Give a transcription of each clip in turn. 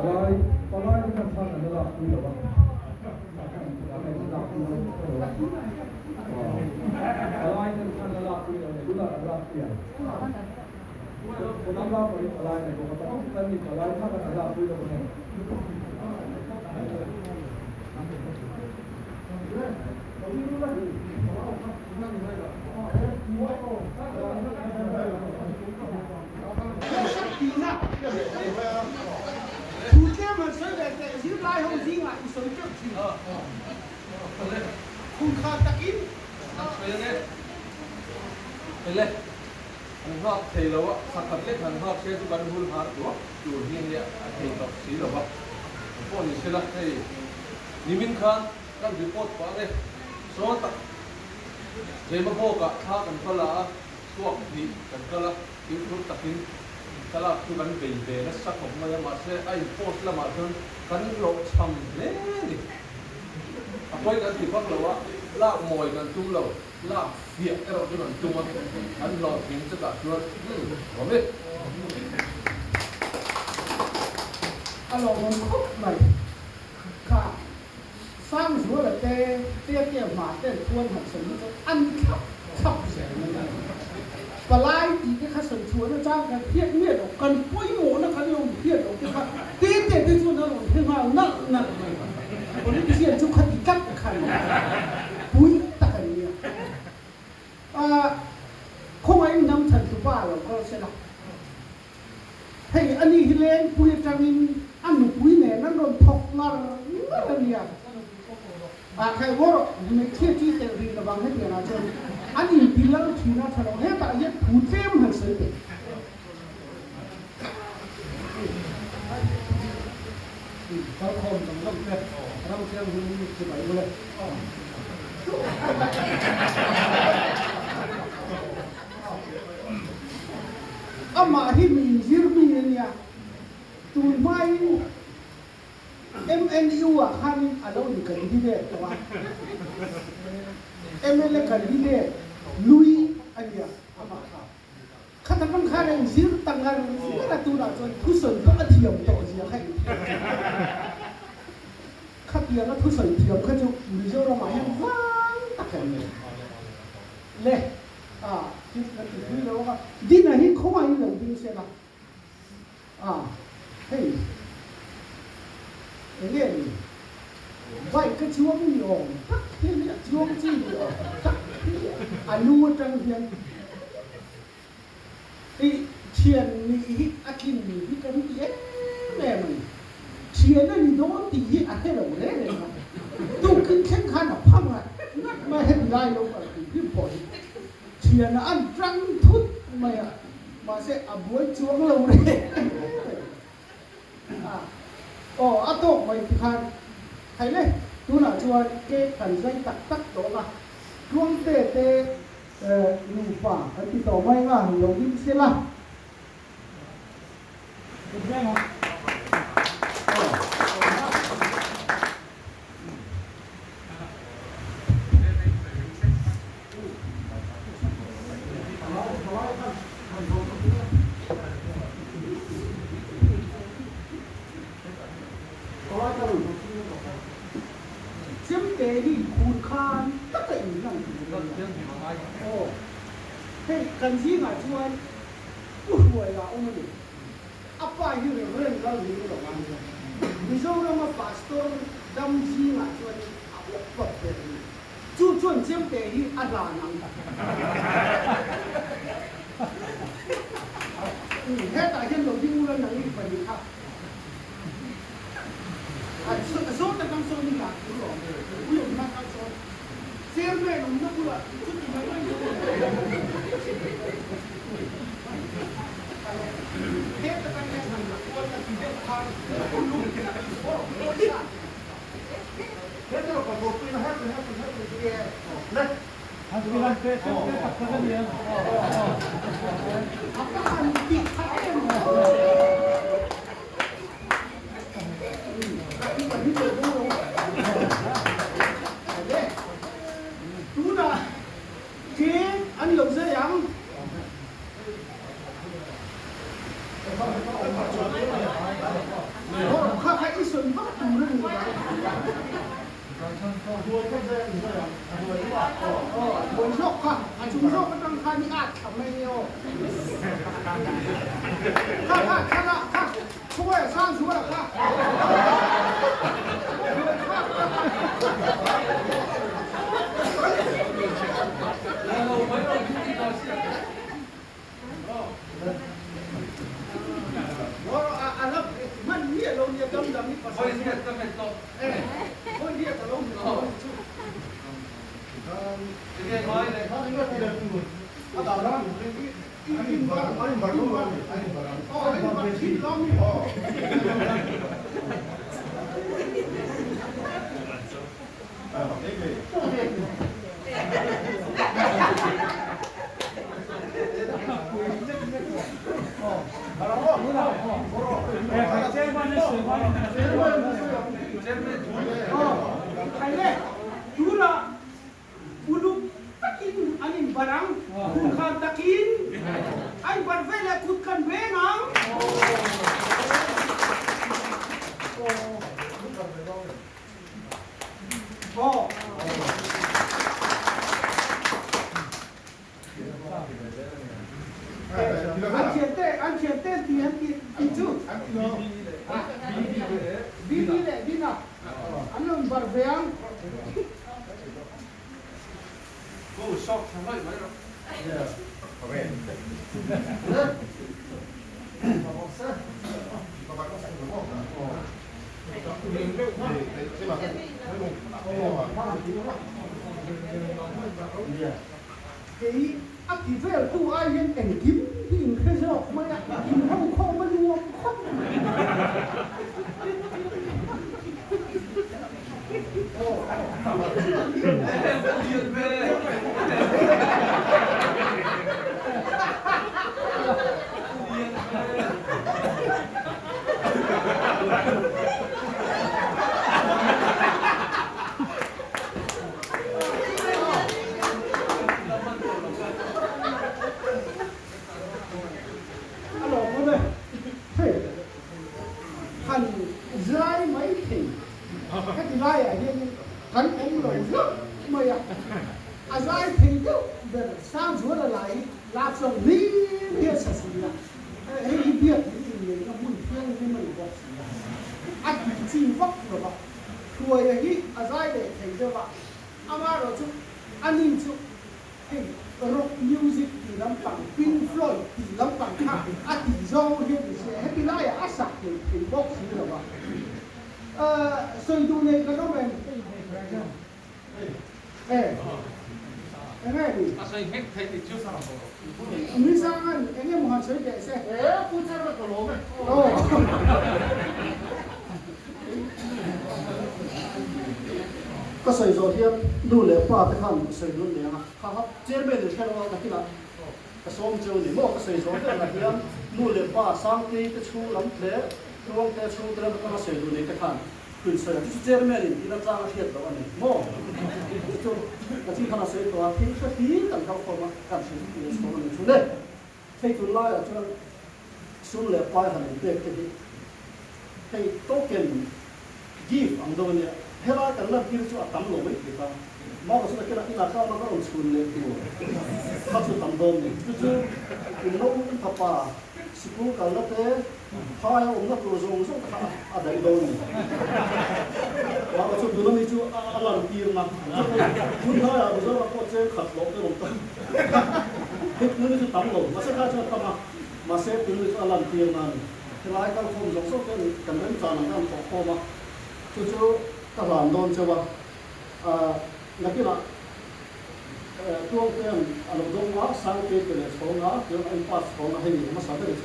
palai kan thang an la pui lo ba palai kan thang an la pui lo ne la la pia ko nam la pui palai ne ko ta kan ni palai thang an la pui lo ne thủ kia mà sới để giữ lại không gì mà sới trước thì không khá tắc ít đây lên thằng học thầy lâu á sắp tập lên thằng học sẽ tụi bạn hùn hạt đó chủ hiền vậy thầy tập sĩ lâu á con thì sẽ là thầy Nimin Khan đang report qua đây số tập dây mà vô cả thà cần phải là suốt đi cần phải là yếu tố tập inถ้าเราคือกันเป็นเบนสักของมันมาเสียไอ้โพสละมาถึงกันโลกทำเลยนี่เอาไว้กันที่พักเราว่าลากมอยกันจุ่มเราลากเสียเราจุ่มจุ่มมันอันเราถึงจะตัดตัวผมเลย à lòมันครบไหมค่ะสร้างสวยแบบเตี้ยหมาเต้นทวนหันสมมติอันขับเสียงนั่นแหละปลายอีกข้าสันชวนนะจ้างกันเพี้ยนเมียดกันปุ้ยโง่นะกันลงเพี้ยนออกที่ว่าเตี้ยที่ชวนนั่งลงที่ว่านั่นวันนี้เสียจุกขัดอีกัดขันปุ้ยตะกันเนี่ยคงไอ้น้ำฉันสุบ้าเราก็เสียละให้อันนี้ฮิเลนปุ้ยจามินอันหนุ่มปุ้ยเนี่ยนั่นโดนทอกนั่นเนี่ยใครว่าไม่เที่ยวที่เตรีระวังให้เปลี่ยนอาจารย์อันนี้พิลาทีน่าทะเลาะให้แต่ยังผู้เต็มหันเสียเขาคงต้องรับเนี่ยเราเชื่อว่ามันจะไปเลยอามาที่มีซิร์มีเนี่ยตูนไม่MNU อ่ะคันอะไรนี่กันดีเด็ดตัว MLA กันดีเด็ดลุยอันเนี้ยอามาครับข้าทำมันข้าเองซิร์ตั้งงานนี่ละตัวน่ะจนผู้สนก็เทียมต่อเสียให้ข้าเดียวแล้วผู้สนเทียมข้าจะมีเจ้าเราหมายให้ว่างตักกันเลยเลยที่กันที่เราว่าดินอะไรเขาไม่หลงดินเสียละเฮ้ยเรื่องนี้ไว้ก็ช่วงนี้อ่ะทักที่นี่ช่วงที่นี่อ่ะทักที่อนุจังเพียงไอ้เชียนนี่อากินนี่ที่กันที่แม่มันเชียนนั่นนี่โดนตีอะไรเราเลยนะตู้ขึ้นแข่งขันอ่ะพังอ่ะนักมาเห็นได้ลงอ่ะพี่ปอยเชียนอันจังทุดไม่อ่ะมาเสียบวยช่วงเราเลยà tổ mày khan thấy đấy tu là chùa cái thần danh tắc đó mà luông tê nụ phả cái tí tổ mày mà lồng đi xe la được nghe không chiếm tế đi khôn khan tất cả những lần thế cần gì mà chú anh ui là ông ấy apa như là người ta nghĩ là bạn ví dụ như mà pastor đâm gì mà chú anh áp vật về chú chuẩn chiếm tế đi ăn là nắng hết tại trên đầu tiên là nắng đi phải đi khắp số ta đang số như là đúng rồi, ví dụ mà đang số, xem về nó cũng là chút gì đấy hết ta đang nghe thằng là quân là chỉ biết thằng, không đúng thì là ô đi à, hết rồi còn một pin hết kia, đây, anh pin anh kia, tập cái gì vậy? Học các anh bị thái em chú là cái anh lục dây ấm sườn hấp tù lên rồi buổi dốc ha chúng dốc cái tăng khai ạt thằng này nhiều khác không phải sang xuống là khácมันเนี่ยเราเนี่ยดำนี่ภาษาเนี่ยคนเนี่ยแต่เราเนี่ย이게 뭐야? Uluk takin anin barang kutkan takin ay barvela kutkan benang anh chuyện tên thì anh chú đi lệ đi nào anh làm barveang 그 썩 상관이 많이 cái ác thì về tu ai hiện cảnh kiếm hình cái gì mà hình không không mà luôn không hành dai mấy thì cái dai ở đây hắn ông rồi rất mày à dai thì đó để sang chúa là lại làm xong lý biết sự gì là ấy biết thì người nó muốn thương thì mình có anh chỉ vấp rồi mà tuổi ấy à dai để thấy cho bạn ama rồi chú anh nhìn chú rock music thì lắm bằng Pink Floyd thì lắm bằng khác thì do hiện sẽ happy life sạc thì box gì rồi mà xây tu này cái đó mình cái này thì 아서이 핵 지어 사람 mình sang anh cái này một hàng sợi để xe phụ trợ là có lỗ có sợi rồi hiện đủ lệ qua cái khăn sợi đủ lệ ha ha chế bên được cái đó là cái nào cái xóm châu này mỗi cái sợi rồi cái là hiện đủ lệ qua sang cái chu lắm thế chuông cái chu cái là cái sợi đủ lệ cái khăn quyền sợi cái chế bên này thì nó ra cái hiện đó này mỗi cái chỉ khăn sợi đó thì cái tí tầm cao form cảm xúc cái số này chu đấy phải tu lại ở chỗ xuống lệ qua hàng này cái token give ang daw niya hela kan na kiri chu atam lo mai kita ma ko sa kila ila ka ma ko school le tu ma chu tam dom ni chu in no in papa school ka la te ha ya na pro zong so ka a dai do ni ma ko chu du ni chu alam tir na kun ha ya zo ko che khat lo te rom ta hit ni chu tam lo ma sa ka chu tam ma se tu ni alam tir na hela ka khom zong so kan ben cha na kan ko ma chu các bạn đón cho bạn là cái là tuông tiền ở đồng đông ngõ sang cái này số ngõ kiểu anh pass số ngõ hay gì mà sao đấy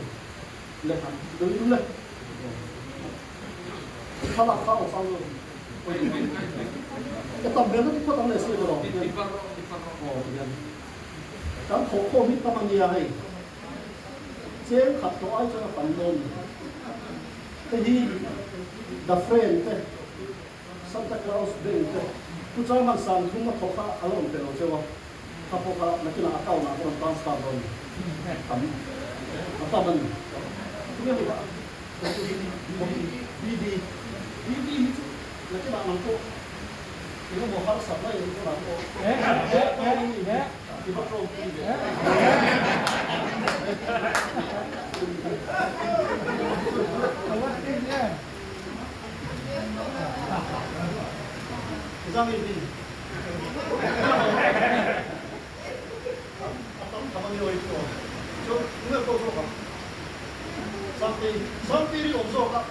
lệ hẳn đúng lệ khá là xong rồi cái tầm bên nó có tầm này xưa rồi cái khổ khổ mít tầm anh hay chế khát cho ai cho nó phản đồn cái gì the friend cái Santa Claus Day ku chaman san thuma thoka alon te ro chewa kapoka nakina akaw na on transfer ron tam ataman kuya ba BD là cái bạn làm cô thì nó một phát sập đấy các bạn cô thì bắt đầu ra đi đi 가방이 와 있고 저 눈에 떠서 가 선필이 없어 가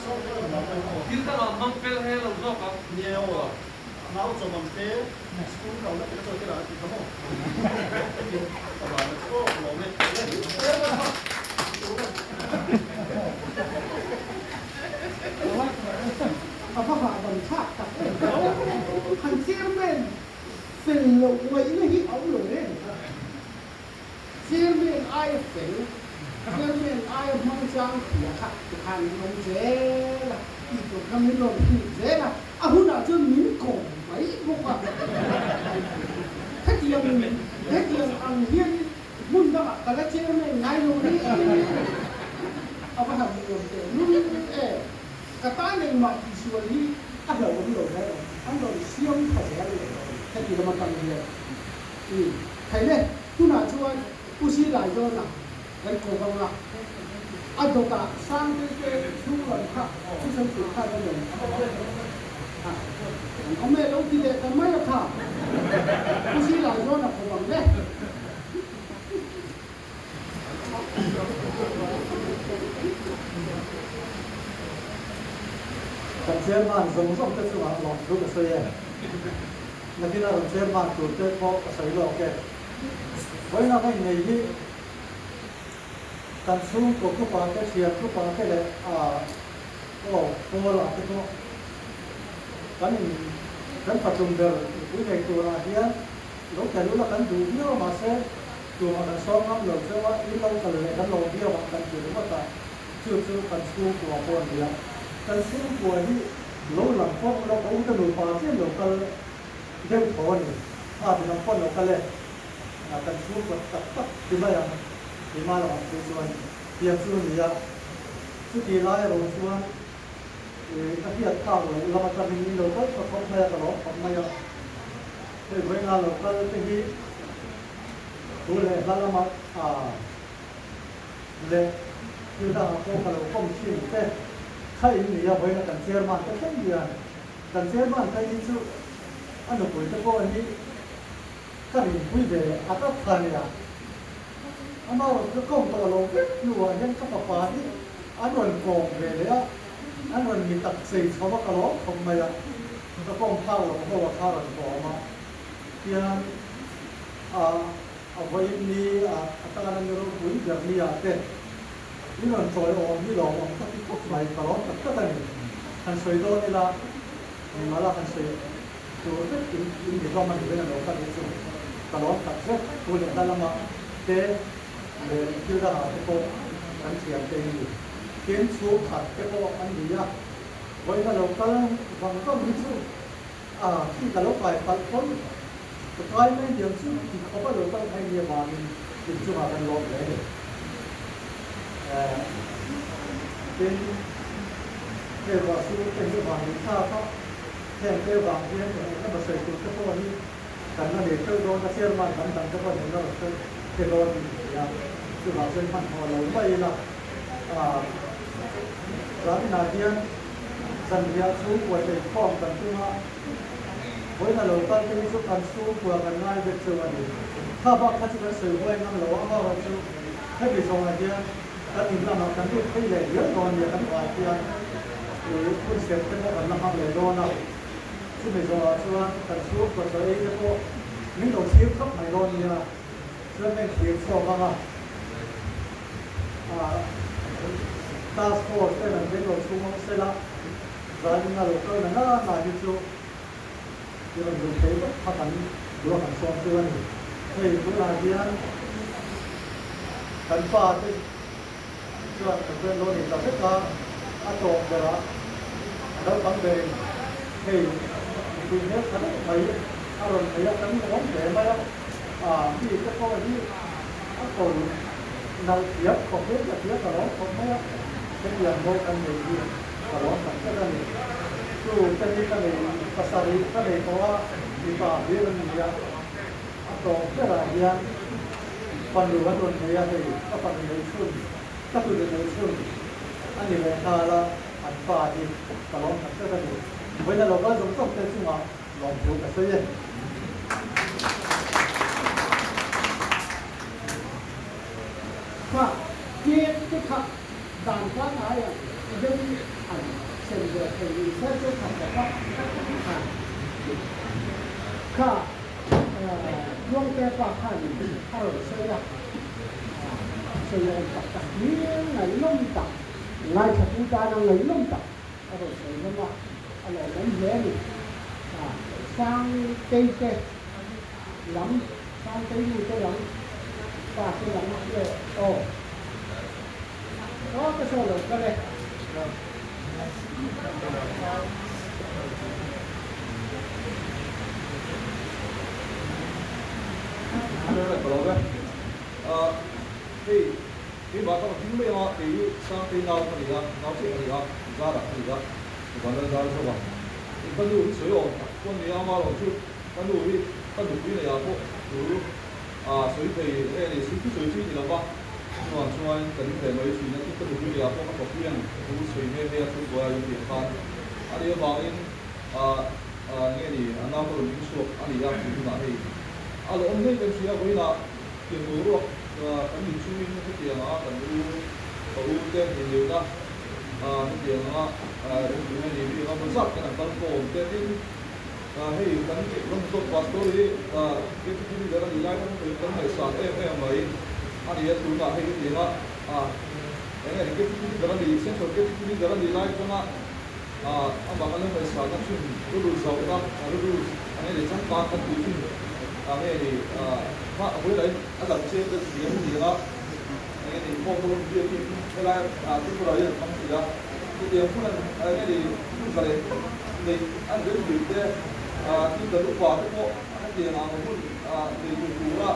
선필은 나고 길다가 망pel 해라 우서가 니에요 나우 저 망pel 스쿨 가운데 그래서 이렇게 나한테 가면 가만히 또 몸에 apa hal tak tak han chairman phình lộ quay nó hít ống rồi đấy chairman ai phình chairman ai mang trang khía khắc hàng nông dễ là đi tục năm mươi lon thì dễ là hút nào chưa miếng cổ mấy vô quả hết tiền ăn hiên mun đó mà cái chairman ngay luôn đấy apa hal belum luôn cái tay này mà chỉ suy nghĩ ada orang lain, anda siang kerja ni, saya tidak makan dia. Hari ni, tu nak cuan, usi lagi tu nak, dan kau kau nak, ada tak sang ke suruhan kah, suruhan kah ni. Kami lalu tidak kami kah, usi lagi tu nak kau kau ni. kan chairman zong zong te chuwa lo du ka soye nakina ro chairman tu te ko ka sai lo ke voina mai nei hi kan sum ko ku pa ke sia ku pa ke le ko la te ko kan patum der ku nei tu ra hia lo ka lu la kan du bio ma se tu ma kan so ngam lo se wa i lo ka le kan lo bio ma kan tu ma ta chu kan sum ko ko dia kan sum ko hi lo lang phong lo ko ta lu pa che lo ka dem thon ni ti lang phong lo ka le kan sum ko tak ti ma ya ti ma la ti chuan tiam chu ni ya chu ti lai ro chuan ka hiat ka lo la ma ta ni lo ko ko ma ya ka lo ko ma ya te voi nga lo ka te hi tu le la la ma le tu da ko ka lo kom chi te khai ni ya voi na kan chairman ka chen dia kan chairman ka ni chu anu pui te ko ni ka ni pui de ata thani ya ama ro ko kom to lo ke lu wa hen ka pa ni anon ko ve le ya anon mi tak sei choma ka lo khom ma ya ka kom pha lo ko wa kha ro ko ma kian voi ni ata kan ni ro pui jar ni ya teนี่มันสวยอ่อนนี่หล่ออ่อนก็ที่พวกใหม่ตลอดก็แต่คันสวยโดนนี่ละมาละคันสวยตัวเล็กกินเดี๋ยวเรามันอยู่ในโลกนี้สุดตลอดตัดเส้นตัวเนี่ยแต่ละมาเตะเลยคิวดาราที่พวกกันเสียงเตะอยู่เขียนชูขัดที่พวกอันนี้อ่ะไว้ถ้าเราก็ฟังก็มีชูที่ตลอดไปปัดพ้นสุดท้ายไม่เดียวชูที่เขาก็เราต้องให้เรียบร้อยถึงจะมาเป็นลมเลยเป็นเรื่องว่าสู้เป็นเรื่องความมีค่าเพราะแค่เรื่องบางเรื่องก็มาใส่ตัวเฉพาะนี้กันนั่นเองก็โดนกระเทียมมันกันเฉพาะนี้ก็จะโดนอย่างคือเราเป็นพันธุ์เราไม่ละร้านนาเดียนสัญญาสู้กว่าจะคล้องกันขึ้นมาเพราะถ้าเราตั้งใจสู้กันสู้กว่ากันง่ายจะเจอวันนี้ถ้าว่าเขาจะมาสื่อไว้งั้นเราว่าเราสู้ให้ไปส่งอาเดียนkan imla ma kan tu thei le yo don ya kan wa tia kun se kan kan na ha le don na chu me zo chuan kan su ko so e ko ni lo siu khap mai don ya chuan men thiam so ma ma task force te nan den lo chu mo se la ra ni na lo ko na na ji chu yo lo te ko ha kan lo kan so chuan hei ku la dia kan pa te choเป็นโลนิตเราเสร็จแล้วอันโตเดี๋ยวเราตั้งเบงให้คุยเนี่ยกันไปอารมณ์พยายามตั้งน้องเดี๋ยวมาที่ก็ที่อันโตเราเทียบของเพื่อนกับเทียบกับเราของเพื่อน tiền vô căn này đi và đó sản xuất ra này tu chân đi căn này pasari căn này có đi vào biết là gì á tổ cái là gì á phần đồ ăn này thì các phần này xuân các thứ này xuân anh này là anh phải đi và đó sản xuất ra này bây giờเราก็สมทบเป็นสิ่งว่าลองดูกันสิค่ะเจี๊ยบที่ขับด่านฟ้าท้ายอ่ะยังอันเส้นเดือดเองแค่จะขับแต่ว่าค่ะล่วงแก้ปากข้างถ้าเราเสียเสียตัดจากนี้ไหนล้มตัดไงถ้าผู้การไหนล้มตัดเราเสียแล้วว่าอะไรนั้นเยอะนี่สร้างเตยเตยหลังสร้างเตยอยู่เตยหลังปากเตยหลังเลยโอ้ก็จะโชว์เลยก็เลย thì bà con chính bây giờ thì sang thì nào thì là nào chuyện thì là ra là thì là còn là ra sao vậy thì con đủ cái水哦con你阿媽落去con đủ cái này à cô đủ水皮誒水質嚟吧nhưng mà cho anh cần phải nói chuyện này con đủ cái này à cô có quyền đủ水咩咩出過有點翻anh đi vào in nghe đi anh nào có được những số anh đi ra thì chúng ta hay anh ông này cái chuyện với là tiền bồi rồi cái mình chú ý cái tiền á cần ưu tiên thì nhiều đó cái tiền á cái này thì nó rất cái này cần cổ cái hay cần nó tốt quá tôi đi cái đó là gì đấy cần phải soạn em mấy anh đi chúng ta hay cái tiền á cái này cái đó là gì xem cái đó là gì đấy cho nó anh bảo anh phải soạn cái chuyện tôi đủ giàu đó đủ anh ấy để chắc ba cái chuyện nghe thì với đấy anh làm trên cái gì đó nghe thì phong độ kia thì cái này cái của đấy không gì đó cái điểm của anh nghe thì cái này thì anh rất nhiều cái cái cái lúc qua cái bộ anh thì làm một thì dùng là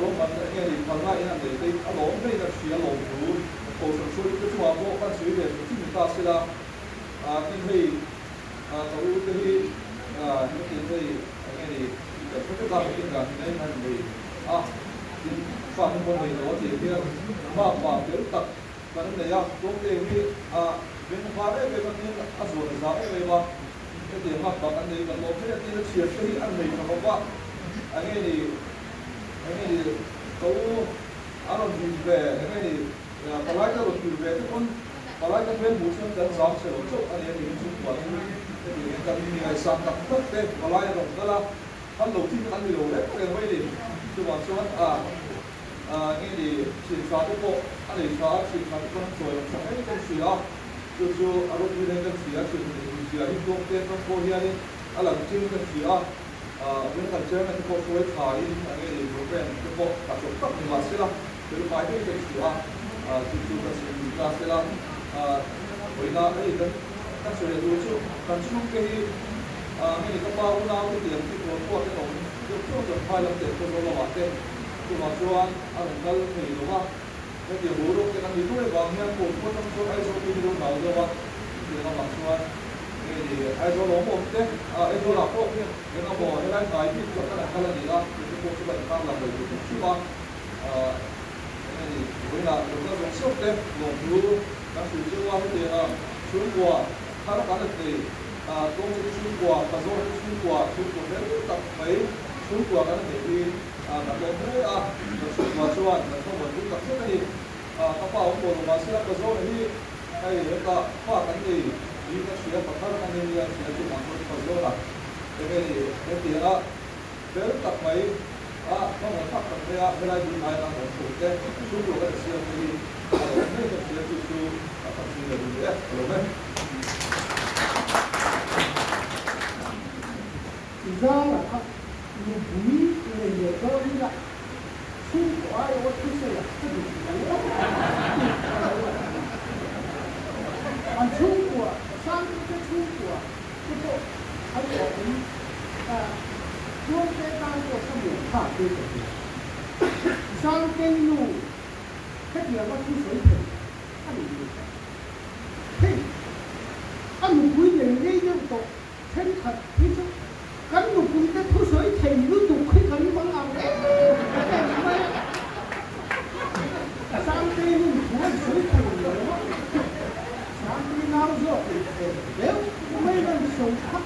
rồi mình nghe thì phần lại là để anh nói đây là chỉ là lồng vũ cổ sản xuất cái chỗ bộ anh sử dụng thì chúng ta sẽ là cái gì cái gì nghe thì cái cái gì cái này thì phần của mình đó thì kia mà cái tập cái này á cũng để vì bên ngoài đấy về cái ruộng giá về mà cái tiền mặt bằng anh ấy còn một cái tiền chia cái ăn mình mà không có anh ấy thì tôi ăn được về anh ấy thì còn lại cái được về thì con còn lại cái bên bút xong cái giáo sẽ hỗ trợ anh ấy thì chúng tôi cái gì cái gì ngày sáng tập tất đấy còn lại rồi đó là ăn đầu tiên ăn nhiều đấy cái mấy gì tôi bảo cho nghe thì chuyển hóa cái bộ anh ấy chuyển hóa cái con chuột xong cái con xì đó cho ở đâu đi lên con xì đó chuyển xì đó đi công ty con cô hier đi anh làm trên con xì đó bên cạnh trên cái bộ suối thải anh ấy thì có bên cái bộ cả chỗ tấp thì mà sẽ là cái bài cái xì đó chú cái xì đó sẽ là với nó ấy cái suy nghĩ chú cần chú cái nghe thì các bao nào cái điểm cái của cái đồng cái chỗ phải làm tiền của nó là tiền tôi bảo cho anh cái thì đúng không cái điều bố đâu cái anh đi nuôi vào nghe cổ có trong số ai số cái đâu nào đâu mà thì nó bảo cho anh thì ai số nó một thế ai số là có cái nó bỏ cái này cái chỗ cái là gì đó cái cổ cái bệnh tam là bởi vì chứ mà thì với là chúng ta dùng sức đấy dùng lưu các sự chưa qua cái tiền xuống qua khai thác được thì công ty xuống qua và rồi xuống qua hết tập mấy xuống qua cái này thì mà tôi thấy mà cho anh là không muốn tập trước này các bạn ông bố mà sẽ là cái rồi thì hay là các bạn cái gì đi cái chuyện mà các bạn nên là sẽ chụp ảnh cái rồi là cái gì cái tiền đó để tập mấy nó muốn tập cái này đi này là một số cái xuống qua cái chuyện thì cái chuyện thì chú tập gì là được đấy rồi đấy ra là Nupui người nhiều hơn như vậy không có ai có thứ gì là không được anh Trung Quốc sang cái Trung Quốc cái bộ anh có cũng luôn cái đang có some điểm khác biệt sang cái nu cái gì mà thứ gì anh tổ thêm thật như chứ cắn một cú cái thu sới thầy lưu tục khi cắn bắn ảo đấy sang tên thu sới thầy nữa sang tên nào rồi nếu mấy lần sống khắc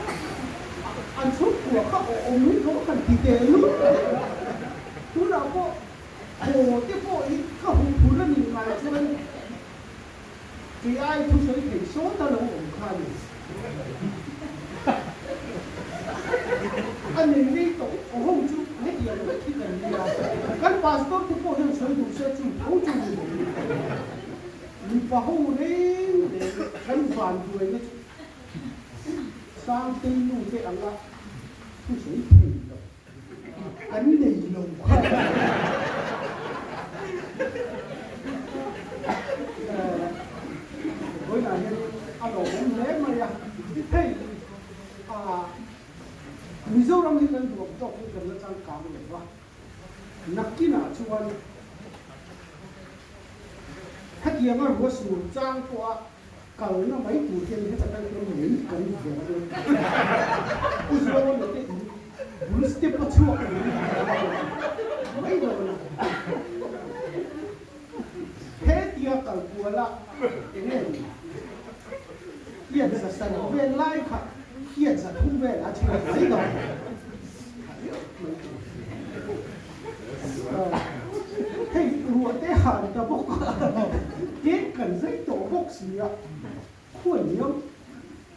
ăn suốt của các ông ấy có cần kỳ tệ luôn tú nào có hồ tiếp bộ ý các hùng thú là nhìn lại cho nên thì ai thu sới thầy số ta đâu ổn khai anh nhìn đi tổ ông chú hết tiền hết khi cần đi ra cái passport tiếp bộ theo sới đủ sẽ chú không chú mình bảo đấy để khăn phản đuổi cái sang tin luôn cái anh là thu sới thầy đâu anh này lồng với là nhân anh đồ cũng lẽ mà ya hey Mizoram ni kan dua top ni kan macam kamu lepas nakki na cuan hati yang arwah surjang tua kalau na mai tu dia ni kata dia ni kan dia usah nanti bulu setiap pacua mai dah na he dia kalau kuala ini dia sasar ven lai kah hiện ra không về đã chỉ là giấy rồi hey rùa té hàn ta bốc kết cần giấy tổ bốc xì ạ khuẩn nhâm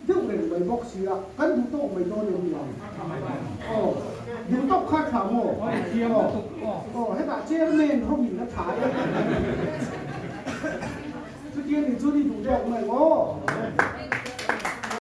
đức mình mày bốc xì ạ cắn đủ tổ mày đo được nhiều đủ tóc khác thảo mồ hết bạn che lên không nhìn nó thái trước tiên thì chưa đi đủ đẹp mày ngó